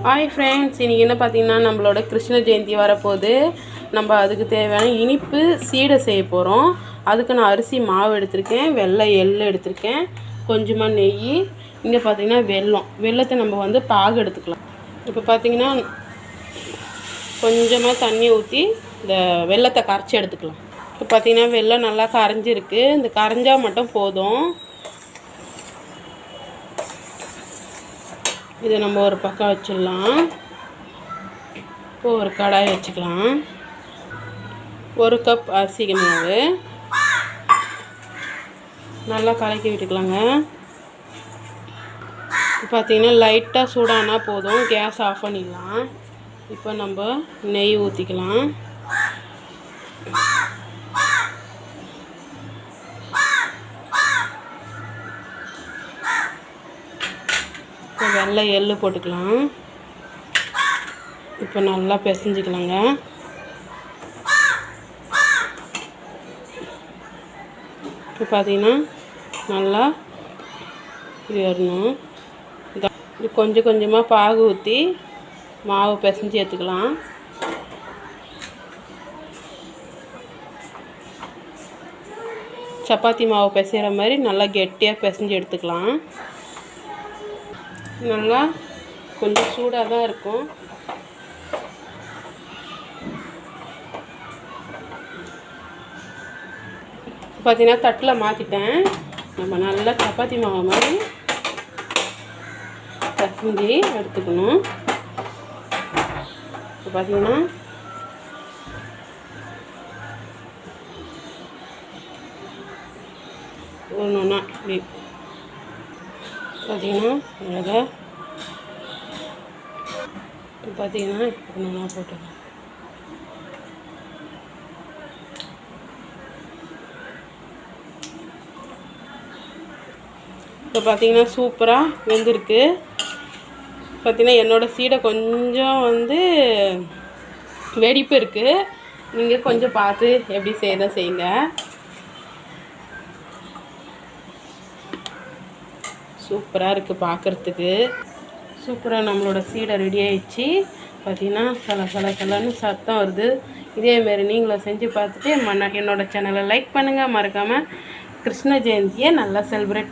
Hi friends, இன்றைக்கி என்ன பார்த்திங்கன்னா நம்மளோட கிருஷ்ண ஜெயந்தி வரப்போகுது. நம்ம அதுக்கு தேவையான இனிப்பு சீடை செய்ய போகிறோம். அதுக்கு நான் அரிசி மாவு எடுத்திருக்கேன், வெள்ளை எள் எடுத்திருக்கேன், கொஞ்சமாக நெய். இங்கே பார்த்திங்கன்னா வெல்லத்தை நம்ம பாகு எடுத்துக்கலாம். இப்போ பார்த்திங்கன்னா கொஞ்சமாக தண்ணி ஊற்றி இந்த வெல்லத்தை கரைச்சி எடுத்துக்கலாம். இப்போ பார்த்திங்கன்னா வெல்லம் நல்லா கரைஞ்சிருக்கு. இந்த கரைஞ்சால் மட்டும் போதும். இதை நம்ம ஒரு பக்கம் வச்சிடலாம். இப்போ ஒரு கடாய் வச்சுக்கலாம். 1 கப் அரிசி மாவு நல்லா கலக்கி விட்டுக்கலாங்க. பார்த்திங்கன்னா லைட்டாக சூடானா போதும், கேஸ் ஆஃப் பண்ணிடலாம். இப்போ நம்ம நெய் ஊற்றிக்கலாம். வெள்ளை எள் போட்டுக்கலாம். இப்போ நல்லா பிசைஞ்சிக்கலாங்க. இப்போ பார்த்தீங்கன்னா நல்லா வரணும். கொஞ்சம் கொஞ்சமாக பாகு ஊற்றி மாவு பிசைஞ்சு எடுத்துக்கலாம். சப்பாத்தி மாவு பிசைகிற மாதிரி நல்லா கெட்டியாக பிசைஞ்சு எடுத்துக்கலாம். நல்லா கொஞ்சம் சூடாக தான் இருக்கும். பார்த்தீங்கன்னா தட்டில் மாற்றிட்டேன். நம்ம நல்லா சப்பாத்தி மாவு மாதிரி பிசைஞ்சு எடுத்துக்கணும். இப்போ பார்த்தீங்கன்னா ஒன்றுன்னா இப்படி பார்த்தீங்கன்னா அழகாக பார்த்தீங்கன்னா ஒன்றா போட்டுக்கலாம். இப்போ பார்த்தீங்கன்னா சூப்பராக வெந்திருக்கு. பார்த்தீங்கன்னா என்னோடய சீடை கொஞ்சம் வெடிப்பு இருக்குது. நீங்கள் கொஞ்சம் பார்த்து எப்படி செய்யுங்க. சூப்பராக இருக்குது பார்க்குறதுக்கு. சூப்பராக நம்மளோட சீடை ரெடி ஆயிடுச்சு. பார்த்திங்கன்னா கலன்னு சத்தம் வருது. இதேமாரி நீங்களும் செஞ்சு பார்த்துட்டு என்னோடய சேனலை லைக் பண்ணுங்கள். மறக்காமல் கிருஷ்ண ஜெயந்தியை நல்லா செலிப்ரேட்